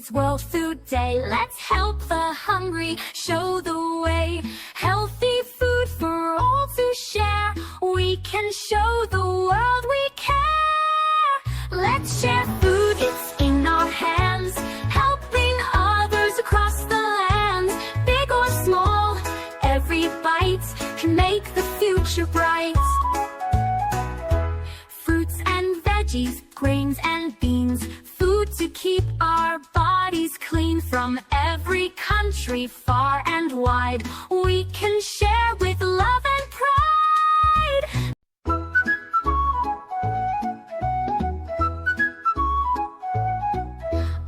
It's World Food Day. Let's help the hungry, show the way. Healthy food for all to share. We can show the world we care. Let's share food, it's in our hands. Helping others across the land. Big or small, every bite can make the future bright. Fruits and veggies, grains and beans, food to keep our bodies clean. From every country, far and wide, we can share with love and pride.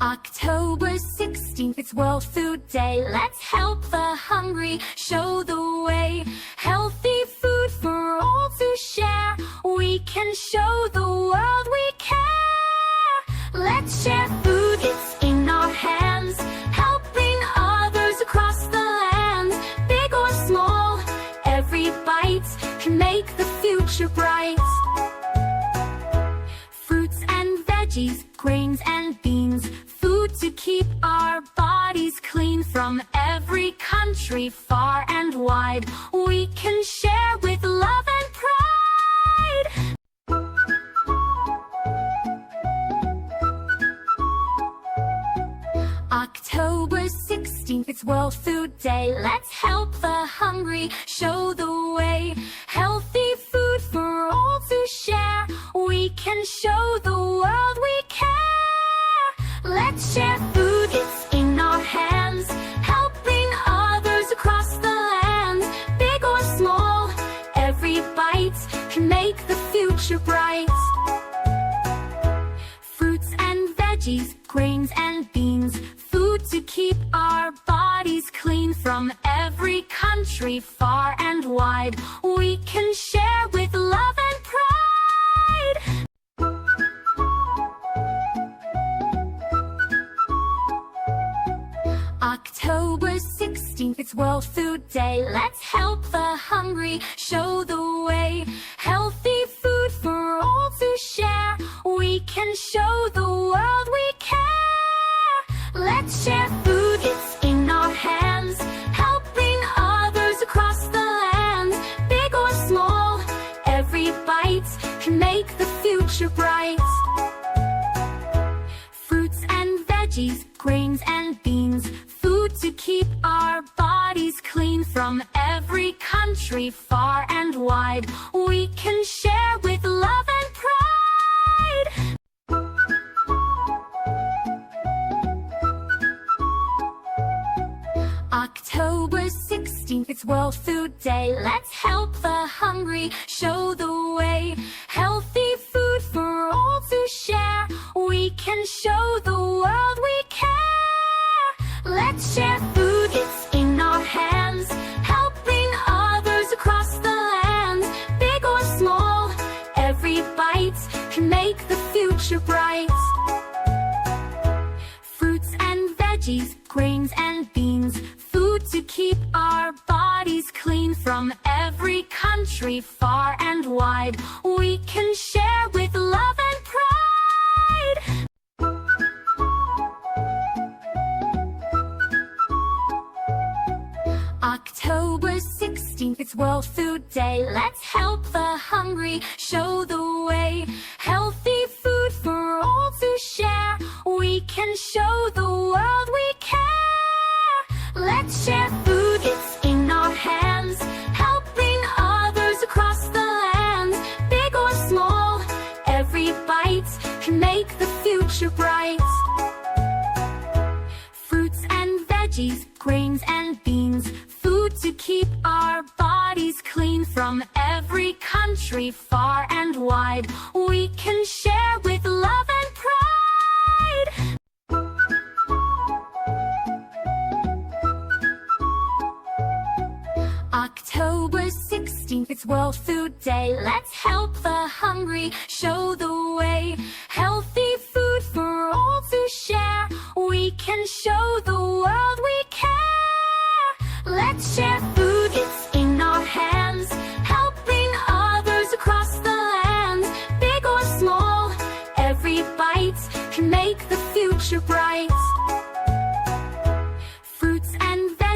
October 16th, it's World Food Day. Let's help the hungry, show the way. Healthy food for all to share. We can show the world we care. Let's share food, it's in our hands. Helping others across the land. Big or small, every bite can make the future bright. Fruits and veggies, grains and beans, food to keep our bodies clean. From every country, far and wide, we can share with love and pride. October 16th, it's World Food Day. Let's help the hungry, show the way. Healthy food for all to share. We can show the world we care. Let's share food, it's in our hands. Helping others across the land. Big or small, every bite can make the future bright. Fruits and veggies, grains and beans, food to keep our bodies clean. From every country, far and wide, we can share with love and pride. October 16th, it's World Food Day. Let's help the hungry, show the way. Healthy food for all to share. We can show the world we care. Let's share food, it's in our hands. Helping others across the land. Big or small, every bite can make the future bright. Fruits and veggies, grains and beans, food to keep our bodies clean. From every country, far and wide, we can share with love and pride. October 16th, it's World Food Day. Let's help the hungry, show the way. Healthy food for all to share. We can show the world we care. Let's share food, it's in our hands. Helping others across the land. Big or small, every bite can make the future bright. Fruits and veggies, grains and beans, food to keep our bodies clean. From every country, far and wide, we can share with love and pride. October 16th, it's World Food Day. Let's help the hungry, show the way. Healthy food for all to share. We can show the world we care. Let's share food, it's in our hands. Helping others across the land. Big or small, every bite can make the future bright. Fruits and veggies, grains and beans, food to keep our bodies clean. From every country, far and wide, we can share with love and pride. October 16th, it's World Food Day. Let's help the hungry, show the way. Healthy food for all to share. We can show the world we care. Let's share food, it's in our hands. Helping others across the land. Big or small, every bite can make the future bright.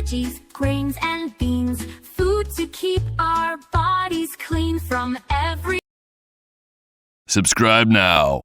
veggies, grains and beans. Food to keep our bodies clean from every... Subscribe now.